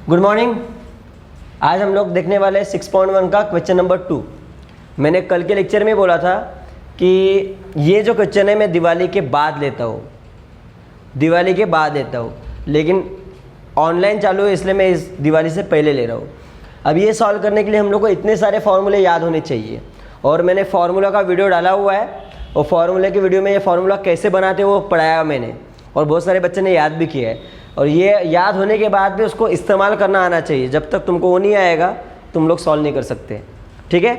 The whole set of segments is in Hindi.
Good morning. आज हम लोग देखने वाले हैं 6.1 का क्वेश्चन नंबर 2। मैंने कल के लेक्चर में बोला था कि ये जो क्वेश्चन है मैं दिवाली के बाद लेता हूँ, लेकिन ऑनलाइन चालू है इसलिए मैं इस दिवाली से पहले ले रहा हूँ। अब ये सॉल्व करने के लिए हम लोग को इतने सारे फार्मूले याद होने चाहिए और मैंने फार्मूला का वीडियो डाला हुआ है और फार्मूले के वीडियो में ये फार्मूला कैसे बनाते हैं वो पढ़ाया मैंने और बहुत सारे बच्चे ने याद भी किया है। और ये याद होने के बाद भी उसको इस्तेमाल करना आना चाहिए। जब तक तुमको वो नहीं आएगा तुम लोग सॉल्व नहीं कर सकते, ठीक है।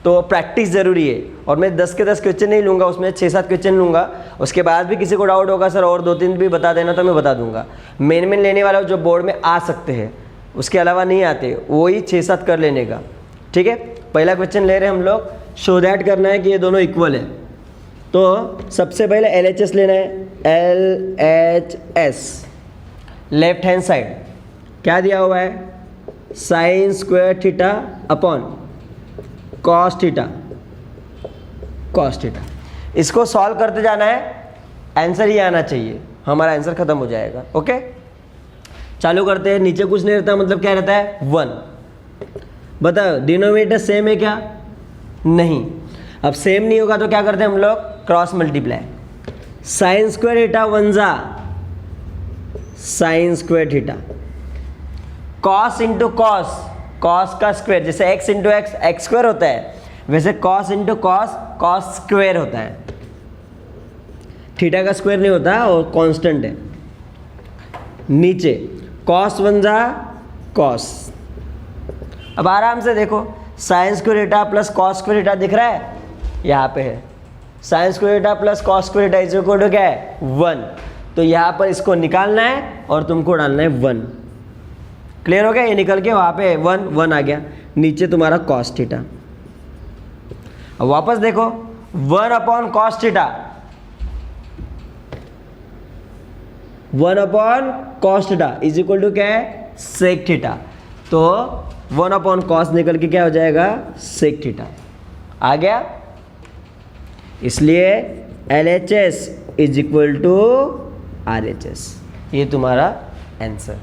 तो प्रैक्टिस ज़रूरी है और मैं 10 के 10 क्वेश्चन नहीं लूँगा, उसमें 6-7 क्वेश्चन लूँगा। उसके बाद भी किसी को डाउट होगा सर और 2-3 भी बता देना तो मैं बता दूँगा। मेन लेने वाला जो बोर्ड में आ सकते हैं, उसके अलावा नहीं आते, वही 6-7 कर लेने का, ठीक है। पहला क्वेश्चन ले रहे हैं हम लोग, शो दैट करना है कि ये दोनों इक्वल है। तो सबसे पहले LHS लेना है। LHS लेफ्ट हैंड साइड क्या दिया हुआ है, sine square theta upon cos theta. इसको सॉल्व करते जाना है, आंसर ही आना चाहिए, हमारा आंसर खत्म हो जाएगा। ओके चालू करते हैं। नीचे कुछ नहीं रहता, मतलब क्या रहता है 1। बताओ डिनोमिनेटर सेम है क्या, नहीं। अब सेम नहीं होगा तो क्या करते हैं हम लोग, cross multiply. Sign square theta 1 जा sign square theta, cos into cos, cos का स्क्वायर, जैसे x इंटू एक्स स्क्वायर होता है वैसे cos into cos cos square होता है। थीटा का स्क्वायर नहीं होता और कांस्टेंट है। नीचे कॉस 1 जा कॉस। अब आराम से देखो, sine square theta plus cos square theta दिख रहा है, यहाँ पे है sine square theta plus cos square theta is equal to क्या है 1। तो यहाँ पर इसको निकालना है और तुमको डालना है 1। क्लियर हो गया, ये निकल के वहाँ पे 1 आ गया, नीचे तुम्हारा कॉस थीटा। अब वापस देखो 1 upon cos theta, 1 upon cos theta is equal to क्या है सेक थीटा। तो 1 अपॉन कॉस निकल के क्या हो जाएगा सेक थीटा आ गया। इसलिए LHS is equal to RHS, ये तुम्हारा आंसर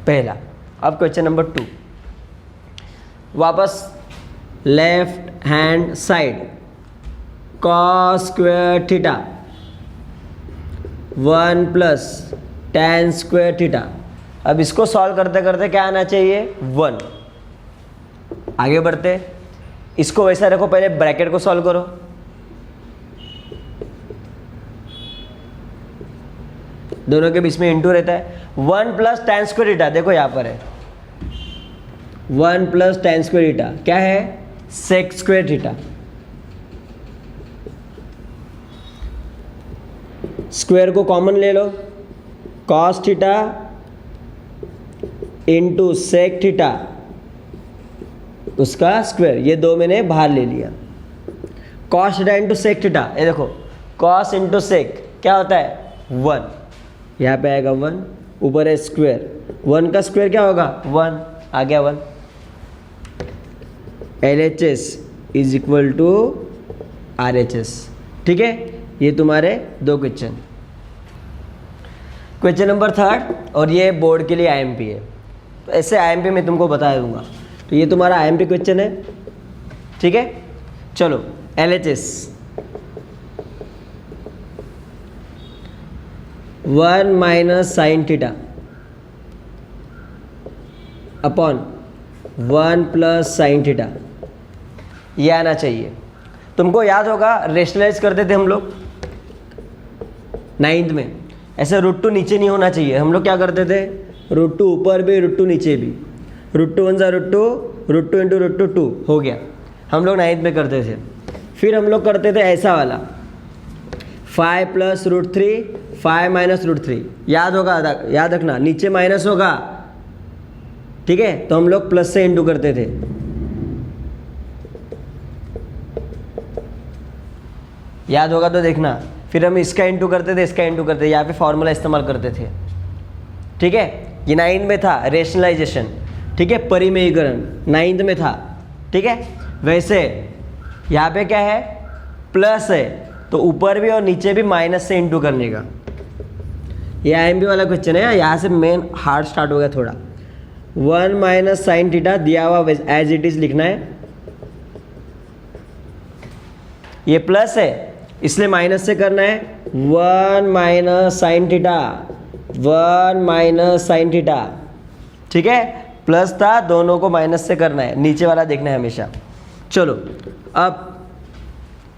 पहला। अब क्वेश्चन नंबर 2, वापस left hand side cos square theta 1 plus tan square theta. अब इसको सॉल्व करते करते क्या आना चाहिए 1। आगे बढ़ते, इसको वैसा रखो, पहले ब्रैकेट को सॉल्व करो। दोनों के बीच में इंटू रहता है। 1 प्लस tan स्क्वायर थीटा, देखो यहाँ पर है 1 प्लस tan स्क्वायर थीटा क्या है सेक स्क्वायर थीटा। स्क्वायर को कॉमन ले लो, cos theta into sec theta उसका स्क्वायर, ये दो मैंने बाहर ले लिया। Cos theta into sec theta, ये देखो कॉस इंटू सेक क्या होता है 1, यहाँ पे आएगा 1, ऊपर है स्क्वायर, 1 का स्क्वायर क्या होगा 1, आ गया 1। LHS is equal to RHS, ठीक है। ये तुम्हारे 2 क्वेश्चन। क्वेश्चन नंबर 3 और ये बोर्ड के लिए IMP है, तो ऐसे IMP मैं तुमको बता दूंगा। तो ये तुम्हारा IMP क्वेश्चन है, ठीक है। चलो LHS 1 minus sine theta upon 1 plus sine theta, ये आना चाहिए। तुमको याद होगा रेशनलाइज करते थे हम लोग 9th में, ऐसे √2 नीचे नहीं होना चाहिए। हम लोग क्या करते थे √2 ऊपर भी √2 नीचे भी, √2 1 जा √2 इंटू √2 हो गया। हम लोग 9th में करते थे। फिर हम लोग करते थे ऐसा वाला 5 प्लस √3 5 माइनस √3, याद होगा, याद रखना नीचे माइनस होगा, ठीक है। तो हम लोग प्लस से इंटू करते थे। याद होगा तो देखना। फिर हम इसका इंटू करते थे, इसका इंटू करते थे, यहाँ पे फॉर्मूला इस्तेमाल करते थे, ठीक है। ये 9 में था रेशनलाइजेशन, ठीक है, परिमेयीकरण 9th में था, ठीक है। वैसे यहाँ पे क्या है प्लस है, तो ऊपर भी और नीचे भी माइनस से इंटू करने का। ये IMP वाला क्वेश्चन है, यहाँ से मेन हार्ड स्टार्ट हो गया थोड़ा। 1 माइनस साइन थीटा दिया हुआ एज इट इज लिखना है। ये प्लस है इसलिए माइनस से करना है। 1 minus sine theta, 1 minus sine theta, ठीक है। प्लस था, दोनों को माइनस से करना है, नीचे वाला देखना है हमेशा। चलो अब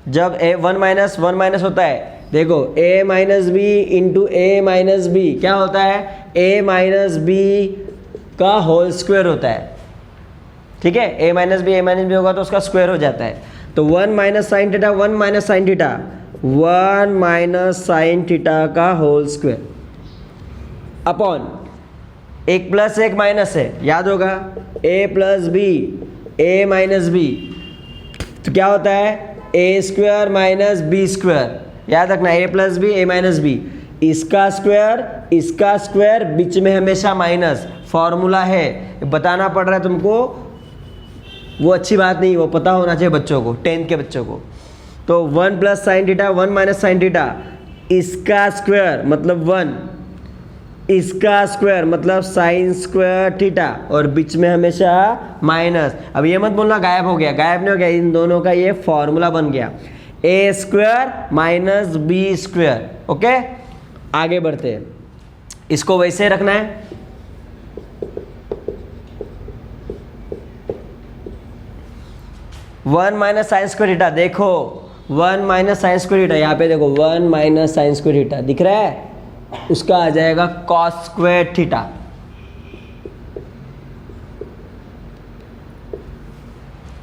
जब वन माइनस होता है, देखो a minus B into A minus B क्या होता है, a माइनस बी का होल स्क्वायर होता है, ठीक है। a माइनस बी होगा तो उसका स्क्वायर हो जाता है। तो 1 minus sine theta, 1 minus sine theta, 1 minus sine theta का होल स्क्वायर अपॉन एक प्लस एक माइनस है, याद होगा, a plus B A minus B, तो क्या होता है A square minus B square, याद रखना A plus B A minus B, इसका स्क्वायर बीच में हमेशा माइनस, फॉर्मूला है, बताना पड़ रहा है तुमको, वो अच्छी बात नहीं, वो पता होना चाहिए बच्चों को, 10th के बच्चों को। तो 1 plus sign theta, 1 minus sine theta, इसका स्क्वायर मतलब 1, इसका स्क्वायर मतलब साइन स्क्वायर थीटा, और बीच में हमेशा माइनस। अब ये मत बोलना गायब हो गया, गायब नहीं हो गया, इन दोनों का ये फॉर्मूला बन गया, A square minus B square. Okay, आगे बढ़ते हैं, इसको वैसे रखना है। One minus sine square theta, देखो 1 माइनस साइन स्क्वायर थीटा, यहाँ पे देखो 1 माइनस साइन स्क्वायर थीटा दिख रहा है, उसका आ जाएगा कॉस स्क्वायर थीटा।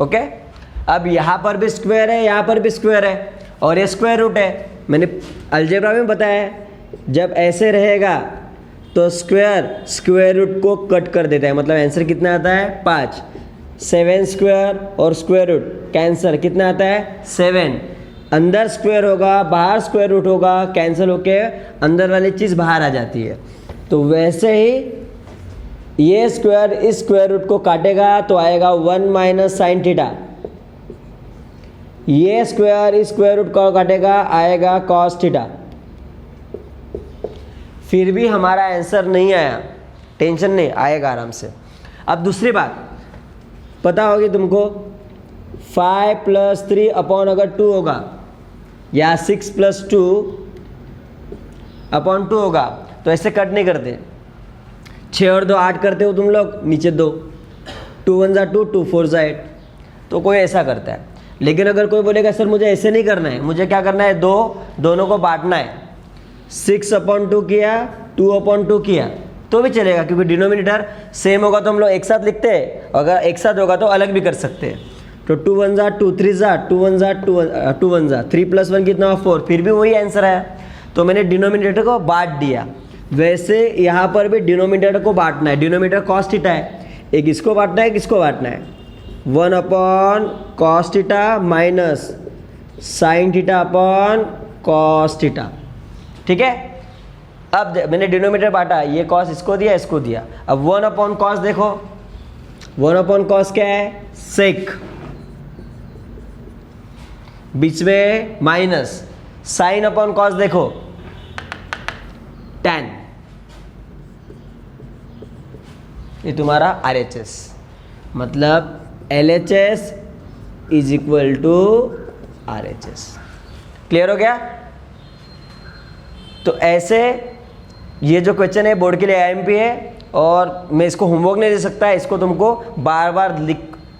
ओके, अब यहां पर भी स्क्वायर है, यहां पर भी स्क्वायर है, और ये स्क्वायर रूट है। मैंने अलजेब्रा में बताया है, जब ऐसे रहेगा तो स्क्वायर रूट को कट कर देता है, मतलब आंसर कितना आता है 5। 7 स्क्वायर और स्क्वायर रूट कैंसर, कितना आता है 7। अंदर स्क्वायर होगा, बाहर स्क्वायर रूट होगा, कैंसिल होके अंदर वाली चीज़ बाहर आ जाती है। तो वैसे ही ये स्क्वायर इस स्क्वायर रूट को काटेगा तो आएगा 1 माइनस साइन थीटा, ये स्क्वायर इस स्क्वायर रूट को काटेगा, आएगा कॉस थीटा। फिर भी हमारा आंसर नहीं आया, टेंशन नहीं, आएगा आराम से। अब दूसरी बात पता होगी तुमको, 5 प्लस 3 अपॉन अगर 2 होगा, या 6 प्लस 2 अपॉन 2 होगा, तो ऐसे कट नहीं करते, 6 और 2 8 करते हो तुम लोग, नीचे 2, 2 1 जा 2, 2 4 जा 8, तो कोई ऐसा करता है। लेकिन अगर कोई बोलेगा सर मुझे ऐसे नहीं करना है, मुझे क्या करना है, दोनों को बांटना है, 6 अपॉन 2 किया, 2 अपॉन 2 किया, तो भी चलेगा, क्योंकि डिनोमिनेटर सेम होगा तो हम लोग एक साथ लिखते हैं, अगर एक साथ होगा तो अलग भी कर सकते हैं। तो 2 1 जा 2, 3 जा 2 1 जा 2 1 जा 3 प्लस 1 कितना हुआ 4, फिर भी वही आंसर आया, तो मैंने डिनोमिनेटर को बांट दिया। वैसे यहाँ पर भी डिनोमिनेटर को बांटना है, डिनोमिनेटर कॉस थीटा है, एक इसको बांटना है, एक इसको बांटना है, 1 upon cos theta minus sine theta upon cos theta, ठीक है। अब मैंने डिनोमिनेटर बांटा, ये कॉस इसको दिया, इसको दिया। अब 1 अपॉन कॉस देखो, 1 अपॉन कॉस क्या है, सेक, बीच में माइनस, साइन अपॉन कॉस देखो tan, ये तुम्हारा RHS, मतलब LHS is equal to RHS। Clear हो गया? तो ऐसे ये जो क्वेश्चन है बोर्ड के लिए IMP है, और मैं इसको होमवर्क नहीं दे सकता, इसको तुमको बार बार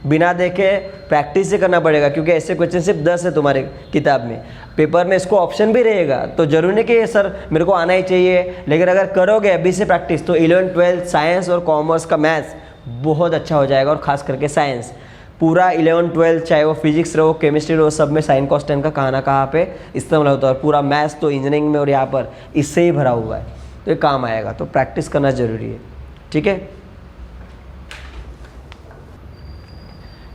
बिना देखे प्रैक्टिस से करना पड़ेगा, क्योंकि ऐसे क्वेश्चन सिर्फ 10 है तुम्हारे किताब में। पेपर में इसको ऑप्शन भी रहेगा, तो जरूरी नहीं कि सर मेरे को आना ही चाहिए, लेकिन अगर करोगे अभी से प्रैक्टिस तो 11th 12th साइंस और कॉमर्स का मैथ्स बहुत अच्छा हो जाएगा, और ख़ास करके साइंस पूरा 11th 12th, चाहे वो फिजिक्स रहो केमिस्ट्री रहो, सब में साइन कॉस टेन का कहाँ ना कहाँ पे इस्तेमाल होता है, और पूरा मैथ्स तो इंजीनियरिंग में और यहाँ पर इससे ही भरा हुआ है, तो ये काम आएगा। तो प्रैक्टिस करना ज़रूरी है, ठीक है।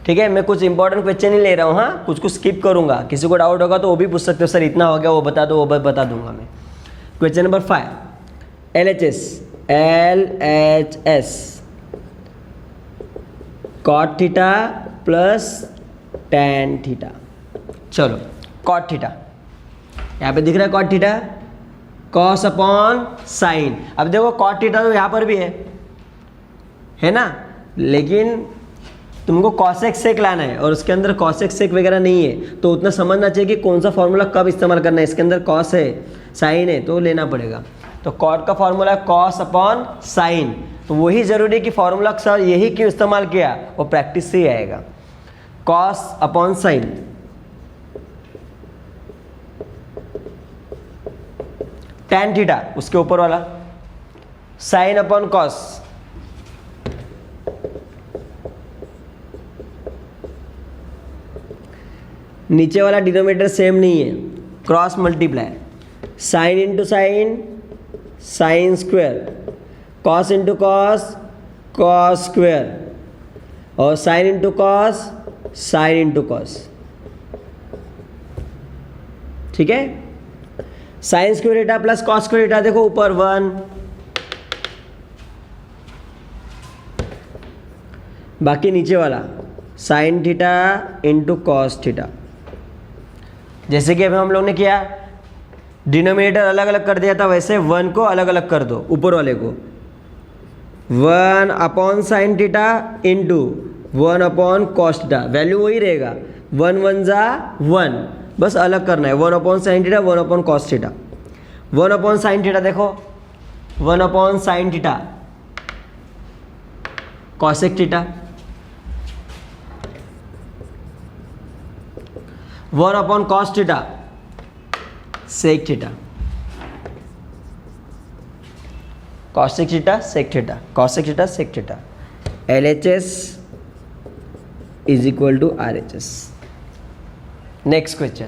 ठीक है, मैं कुछ इंपॉर्टेंट क्वेश्चन ही ले रहा हूँ, हाँ, कुछ स्किप करूँगा, किसी को डाउट होगा तो वो भी पूछ सकते हो, सर इतना हो गया वो बता दो, वो बता दूंगा मैं। Question number 5, LHS cot theta plus tan theta. चलो कॉट थीटा, यहाँ पे दिख रहा है cot theta, cos upon sine. अब देखो कॉट थीटा तो यहाँ पर भी है, है ना। लेकिन तुमको कॉसेक सेक लाना है और उसके अंदर कॉसेक सेक वगैरह नहीं है, तो उतना समझना चाहिए कि कौन सा फॉर्मूला कब इस्तेमाल करना है। इसके अंदर कॉस है, साइन है, तो लेना पड़ेगा। तो कॉट का फॉर्मूला कॉस अपॉन साइन, तो वही ज़रूरी है कि फॉर्मूला सर यही क्यों इस्तेमाल किया, वो प्रैक्टिस से ही आएगा। Cos upon sign, tan theta उसके ऊपर वाला, साइन अपॉन कॉस, नीचे वाला डिनोमिनेटर सेम नहीं है, cross multiply, sine into sine, sine square, cos into cos, cos square, और sine into cos, sine into cos. ठीक है, sine square theta plus cos square theta, देखो ऊपर 1, बाकी नीचे वाला sine theta into cos theta. जैसे कि अभी हम लोग ने किया, डिनोमिनेटर अलग अलग कर दिया था, वैसे 1 को अलग अलग कर दो, ऊपर वाले को 1 upon sine theta into 1 upon cos theta, value वही रहेगा, 1 1 जा 1, बस अलग करना है, 1 upon sine theta 1 upon cos theta. 1 upon sine theta देखो, 1 upon sine theta cosec theta, 1 upon cos theta sec theta, cosec theta sec theta, cosec theta sec theta. LHS is equal to RHS। Next question,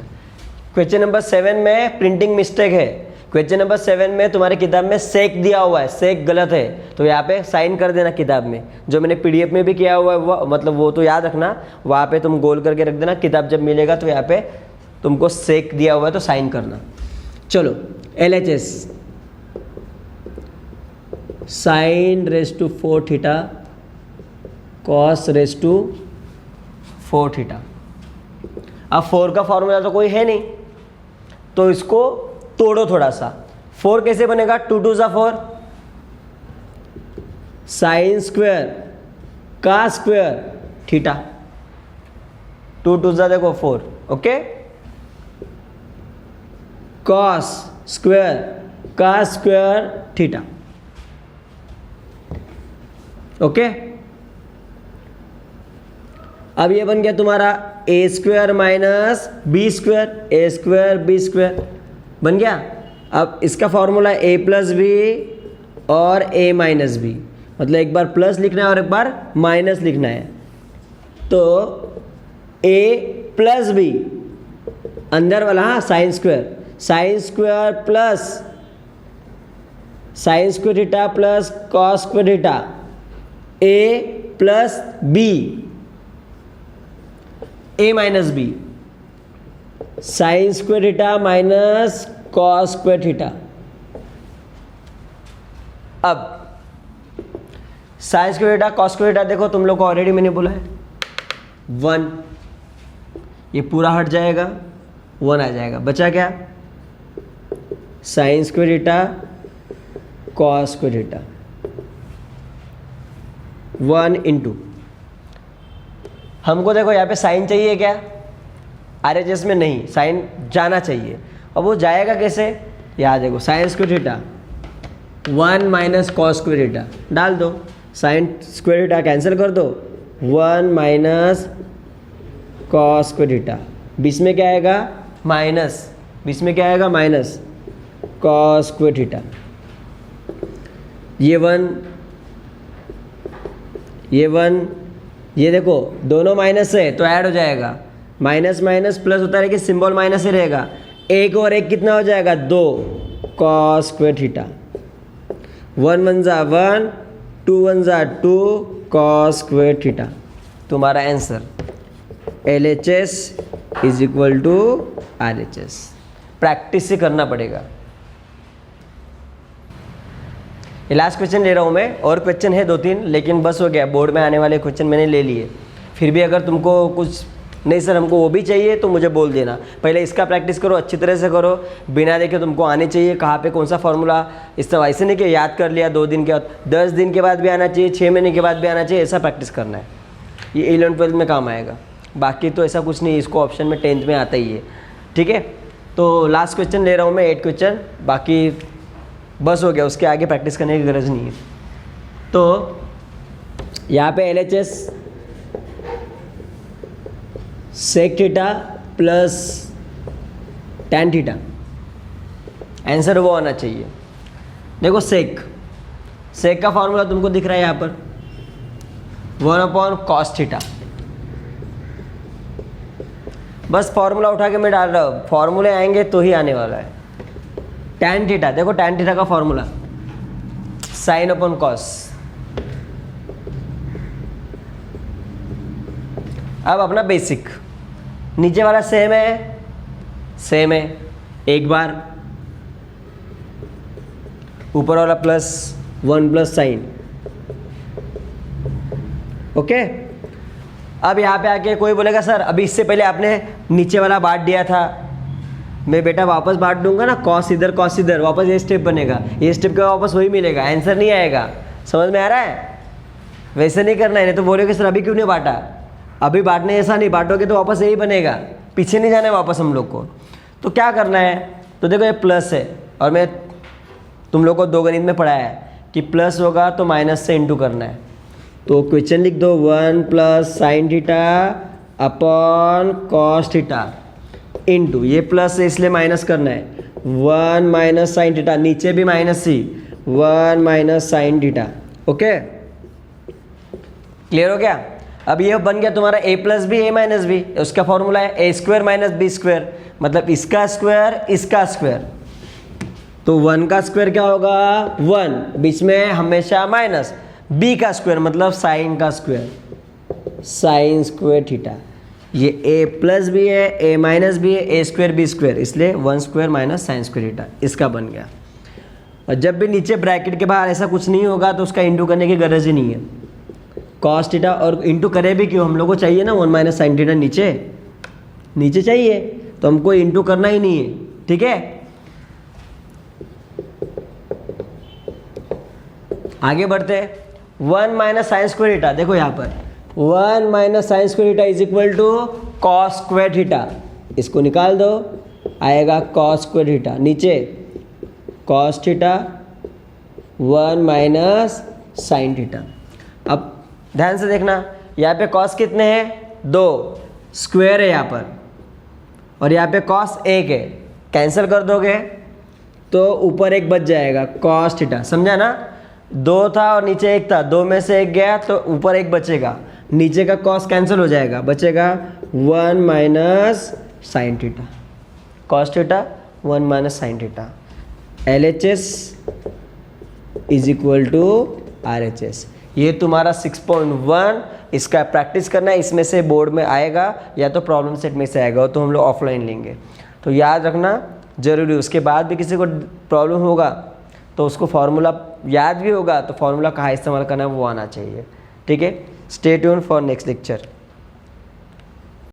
question number 7 में प्रिंटिंग मिस्टेक है। क्वेश्चन नंबर 7 में तुम्हारी किताब में सेक दिया हुआ है, सेक गलत है, तो यहाँ पे साइन कर देना किताब में। जो मैंने PDF में भी किया हुआ है वो, मतलब वो तो याद रखना, वहाँ पे तुम गोल करके रख देना, किताब जब मिलेगा तो यहाँ पे तुमको सेक दिया हुआ है तो साइन करना। चलो LHS, sine raise to 4 theta cos raise to 4 theta. अब 4 का फॉर्मूला तो कोई है नहीं, तो इसको तोड़ो थोड़ा सा। 4 कैसे बनेगा, 2 2 जा 4, साइन स्क्वायर का स्क्वायर थीटा, 2 2 जा देखो 4, ओके। कॉस स्क्वायर का स्क्वायर थीटा, ओके। अब ये बन गया तुम्हारा ए स्क्वायर माइनस बी स्क्वायर, ए स्क्वायर बी स्क्वायर बन गया। अब इसका फॉर्मूला ए प्लस बी और ए माइनस बी, मतलब एक बार प्लस लिखना है और एक बार माइनस लिखना है। तो ए प्लस बी अंदर वाला, हाँ, sine square, sine square plus sine square theta plus cos square theta, A plus B, A minus B, sine square theta minus cos square theta. अब sine square theta cos square theta देखो, तुम लोग को ऑलरेडी मैंने बोला है 1, ये पूरा हट जाएगा, 1 आ जाएगा, बचा क्या, sign square theta cos square theta, 1 into, हमको देखो यहाँ पे साइन चाहिए क्या, RHS में नहीं, साइन जाना चाहिए। अब वो जाएगा कैसे, यहाँ देखो sine square theta 1 minus cos square theta डाल दो, साइन स्क्वायर थीटा कैंसिल कर दो, 1 माइनस कॉस स्क्वायर थीटा, बीच में क्या आएगा माइनस, बीच में क्या आएगा माइनस कॉस स्क्वायर थीटा। ये 1, ये 1, ये देखो दोनों माइनस है तो ऐड हो जाएगा, माइनस माइनस प्लस होता रहेगा, सिंबल माइनस ही रहेगा, एक और एक कितना हो जाएगा 2 कॉस स्क्वायर थीटा, 1 1 जा 1, 2 1 जा 2 कॉस स्क्वायर थीटा। तुम्हारा answer LHS is equal to RHS। Practice से करना पड़ेगा। ये लास्ट क्वेश्चन ले रहा हूँ मैं, और क्वेश्चन है 2-3, लेकिन बस हो गया, बोर्ड में आने वाले क्वेश्चन मैंने ले लिए। फिर भी अगर तुमको कुछ नहीं सर हमको वो भी चाहिए तो मुझे बोल देना, पहले इसका प्रैक्टिस करो, अच्छी तरह से करो, बिना देखे तुमको आने चाहिए कहाँ पे कौन सा फॉर्मूला। इस तरह ऐसे नहीं कि याद कर लिया 2 दिन के बाद, 10 दिन के बाद भी आना चाहिए, 6 महीने के बाद भी आना चाहिए, ऐसा प्रैक्टिस करना है। ये 11th-12th में काम आएगा, बाकी तो ऐसा कुछ नहीं, इसको ऑप्शन में 10th में आता ही है। ठीक है, तो लास्ट क्वेश्चन ले रहा हूँ मैं, 8 क्वेश्चन, बाकी बस हो गया, उसके आगे प्रैक्टिस करने की गरज नहीं है। तो यहाँ पे LHS sec theta plus tan theta, answer वो आना चाहिए। देखो सेक का फॉर्मूला तुमको दिख रहा है यहाँ पर, 1/cos थीटा। बस फॉर्मूला उठा के मैं डाल रहा हूँ, फॉर्मूले आएंगे तो ही आने वाला है। टैन थीटा, देखो टैन थीटा का फॉर्मूला sin/cos। अब अपना बेसिक, नीचे वाला सेम है, एक बार, ऊपर वाला +1 + sin। ओके, अब यहाँ पे आके कोई बोलेगा सर अभी इससे पहले आपने नीचे वाला बांट दिया था, मैं बेटा वापस बांट दूंगा ना, cos इधर, वापस ये स्टेप बनेगा, ये स्टेप के वापस वही मिलेगा, आंसर नहीं आएगा। समझ में आ रहा है? वैसे नहीं करना है, नहीं तो बोलोगे सर अभी क्यों नहीं बांटा, अभी बांटने ऐसा नहीं, बांटोगे तो वापस यही बनेगा, पीछे नहीं जाना है वापस हम लोग को। तो क्या करना है, तो देखो ये प्लस है, और मैं तुम लोग को 2 गणित में पढ़ाया है कि प्लस होगा तो माइनस से इंटू करना है। तो क्वेश्चन लिख दो, 1 + sin θ/ cos θ इंटू, ये प्लस है इसलिए माइनस करना है, 1 - sin θ, नीचे भी माइनस ही, 1 - sin θ। ओके, क्लियर हो गया? अब ये बन गया तुम्हारा a + b a - b, उसका फॉर्मूला है a² - b², मतलब इसका स्क्वायर इसका स्क्वायर। तो 1 का स्क्वायर क्या होगा 1, बीच में हमेशा माइनस, b का स्क्वायर मतलब साइन का स्क्वायर, sin² θ। ये a + b है, a - b है, a² b², इसलिए 1² - sin² θ, इसका बन गया। और जब भी नीचे ब्रैकेट के बाहर ऐसा कुछ नहीं होगा तो उसका इंटू करने की गरज ही नहीं है। cos θ, और इंटू करे भी क्यों, हम लोग को चाहिए ना 1 - sin θ नीचे चाहिए, तो हमको इंटू करना ही नहीं है। ठीक है, आगे बढ़ते हैं। 1 - sin² θ, देखो यहाँ पर 1 - sin² θ is equal to cos² θ, इसको निकाल दो, आएगा cos² θ, नीचे cos θ 1 - sin θ। अब ध्यान से देखना, यहाँ पे cos कितने हैं 2, स्क्वायर है यहाँ पर, और यहाँ पे cos 1 है, कैंसिल कर दोगे तो ऊपर 1 बच जाएगा cos θ, समझा ना? 2 था और नीचे 1 था, 2 में से 1 गया तो ऊपर 1 बचेगा, नीचे का cos कैंसिल हो जाएगा, बचेगा 1 - sin θ, cos θ 1 - sin θ। LHS is equal to RHS। ये तुम्हारा 6.1, इसका प्रैक्टिस करना है, इसमें से बोर्ड में आएगा या तो प्रॉब्लम सेट में से आएगा, तो हम लोग ऑफलाइन लेंगे, तो याद रखना जरूरी। उसके बाद भी किसी को प्रॉब्लम होगा तो उसको फार्मूला याद भी होगा, तो फार्मूला कहाँ इस्तेमाल करना है वो आना चाहिए। ठीक है, stay tune for next lecture.